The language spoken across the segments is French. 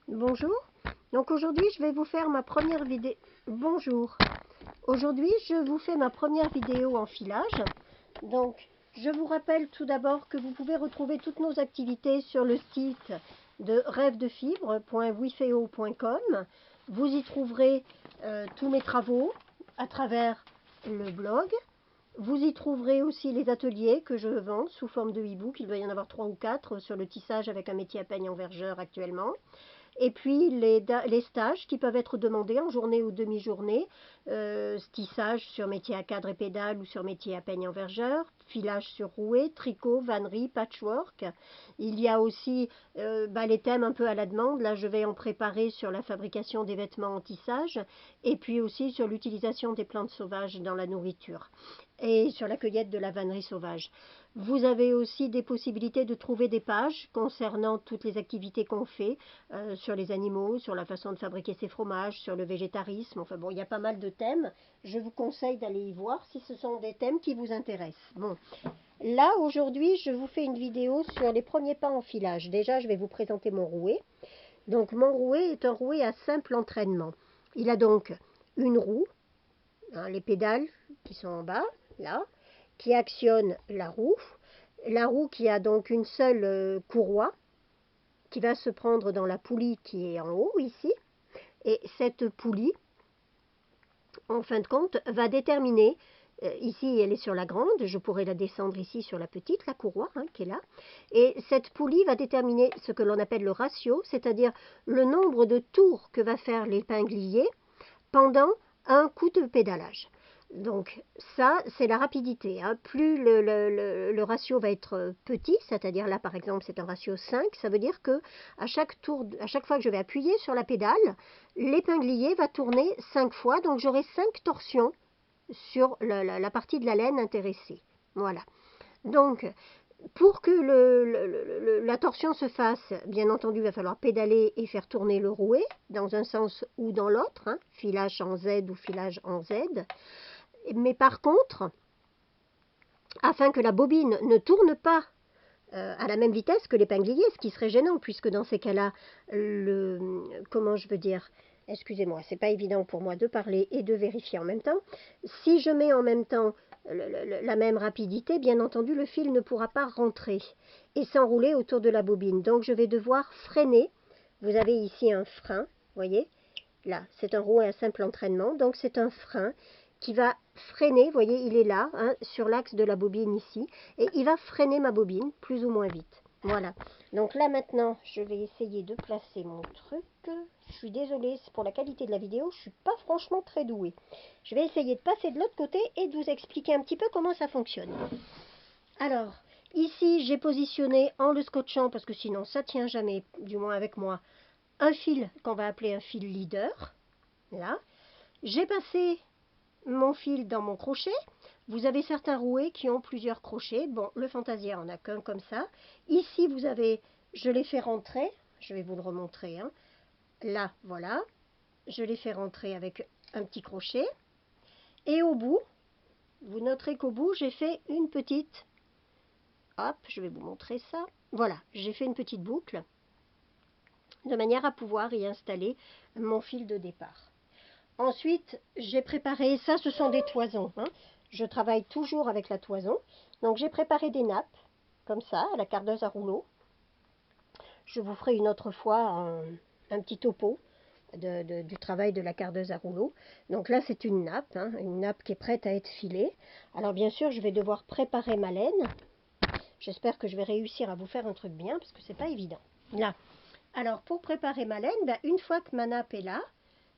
Bonjour. Donc aujourd'hui, je vais vous faire ma première vidéo. Bonjour. Aujourd'hui, je vous fais ma première vidéo en filage. Donc, je vous rappelle tout d'abord que vous pouvez retrouver toutes nos activités sur le site de rêvedefibre.wifeo.com. Vous y trouverez tous mes travaux à travers le blog. Vous y trouverez aussi les ateliers que je vends sous forme de e-book. Il doit y en avoir 3 ou 4 sur le tissage avec un métier à peigne en vergeur actuellement. Et puis les stages qui peuvent être demandés en journée ou demi-journée, tissage sur métier à cadre et pédale ou sur métier à peigne en vergeur, filage sur rouet, tricot, vannerie, patchwork. Il y a aussi les thèmes un peu à la demande. Là, je vais en préparer sur la fabrication des vêtements en tissage et puis aussi sur l'utilisation des plantes sauvages dans la nourriture et sur la cueillette de la vannerie sauvage. Vous avez aussi des possibilités de trouver des pages concernant toutes les activités qu'on fait sur les animaux, sur la façon de fabriquer ses fromages, sur le végétarisme. Enfin bon, il y a pas mal de thèmes. Je vous conseille d'aller y voir si ce sont des thèmes qui vous intéressent. Bon, là aujourd'hui, je vous fais une vidéo sur les premiers pas en filage. Déjà, je vais vous présenter mon rouet. Donc mon rouet est un rouet à simple entraînement. Il a donc une roue, hein, les pédales qui sont en bas, là, qui actionne la roue qui a donc une seule courroie, qui va se prendre dans la poulie qui est en haut ici. Et cette poulie, en fin de compte, va déterminer, ici elle est sur la grande, je pourrais la descendre ici sur la petite, la courroie qui est là. Et cette poulie va déterminer ce que l'on appelle le ratio, c'est-à-dire le nombre de tours que va faire l'épinglier pendant un coup de pédalage. Donc ça, c'est la rapidité. Plus le ratio va être petit, c'est-à-dire là par exemple c'est un ratio 5, ça veut dire que à chaque fois que je vais appuyer sur la pédale, l'épinglier va tourner 5 fois, donc j'aurai 5 torsions sur la partie de la laine intéressée. Voilà. Donc pour que la torsion se fasse, bien entendu, il va falloir pédaler et faire tourner le rouet dans un sens ou dans l'autre, filage en Z ou filage en Z. Mais par contre, afin que la bobine ne tourne pas à la même vitesse que l'épinglier, ce qui serait gênant, puisque dans ces cas-là, comment je veux dire, excusez-moi, c'est pas évident pour moi de parler et de vérifier en même temps. Si je mets en même temps la même rapidité, bien entendu, le fil ne pourra pas rentrer et s'enrouler autour de la bobine. Donc je vais devoir freiner. Vous avez ici un frein, voyez, là, c'est un rouet à simple entraînement, donc c'est un frein qui va freiner, vous voyez, il est là, sur l'axe de la bobine ici, et il va freiner ma bobine plus ou moins vite. Voilà. Donc là maintenant, je vais essayer de placer mon truc. Je suis désolée pour la qualité de la vidéo, je ne suis pas franchement très douée. Je vais essayer de passer de l'autre côté et de vous expliquer un petit peu comment ça fonctionne. Alors, ici, j'ai positionné en le scotchant, parce que sinon ça tient jamais, du moins avec moi, un fil qu'on va appeler un fil leader. Là, j'ai passé mon fil dans mon crochet. Vous avez certains rouets qui ont plusieurs crochets. Bon, le Fantasia en a qu'un comme ça. Ici, vous avez, je l'ai fait rentrer. Je vais vous le remontrer. Là, voilà. Je l'ai fait rentrer avec un petit crochet. Et au bout, vous noterez qu'au bout, j'ai fait une petite... Hop, je vais vous montrer ça. Voilà, j'ai fait une petite boucle de manière à pouvoir y installer mon fil de départ. Ensuite, j'ai préparé, ça ce sont des toisons. Je travaille toujours avec la toison. Donc j'ai préparé des nappes, comme ça, à la cardeuse à rouleau. Je vous ferai une autre fois un petit topo du travail de la cardeuse à rouleau. Donc là c'est une nappe qui est prête à être filée. Alors bien sûr, je vais devoir préparer ma laine. J'espère que je vais réussir à vous faire un truc bien, parce que c'est pas évident. Là. Alors pour préparer ma laine, une fois que ma nappe est là,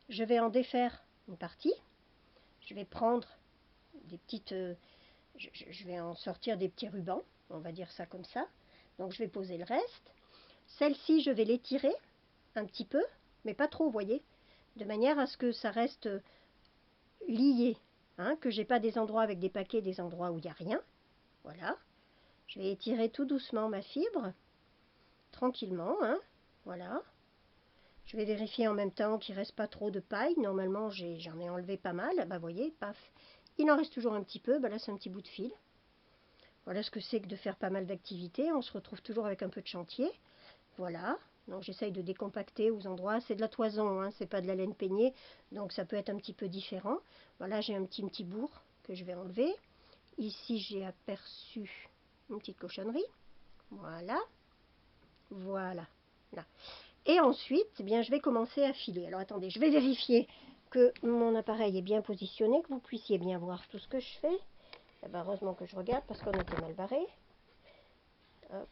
je vais en défaire une partie. Je vais prendre des petites... je vais en sortir des petits rubans, on va dire ça comme ça. Donc je vais poser le reste. Celle-ci, je vais l'étirer un petit peu, mais pas trop, vous voyez, de manière à ce que ça reste lié, que j'ai pas des endroits avec des paquets, des endroits où il n'y a rien. Voilà. Je vais étirer tout doucement ma fibre, tranquillement, voilà. Je vais vérifier en même temps qu'il ne reste pas trop de paille. Normalement, j'en ai enlevé pas mal. Vous voyez, paf. Il en reste toujours un petit peu. Là, c'est un petit bout de fil. Voilà ce que c'est que de faire pas mal d'activités. On se retrouve toujours avec un peu de chantier. Voilà. Donc j'essaye de décompacter aux endroits. C'est de la toison, hein, c'est pas de la laine peignée, donc ça peut être un petit peu différent. Voilà, j'ai un petit bourg que je vais enlever. Ici, j'ai aperçu une petite cochonnerie. Voilà. Voilà. Là. Et ensuite, eh bien, je vais commencer à filer. Alors attendez, je vais vérifier que mon appareil est bien positionné, que vous puissiez bien voir tout ce que je fais. Eh ben, heureusement que je regarde parce qu'on était mal barré. Hop.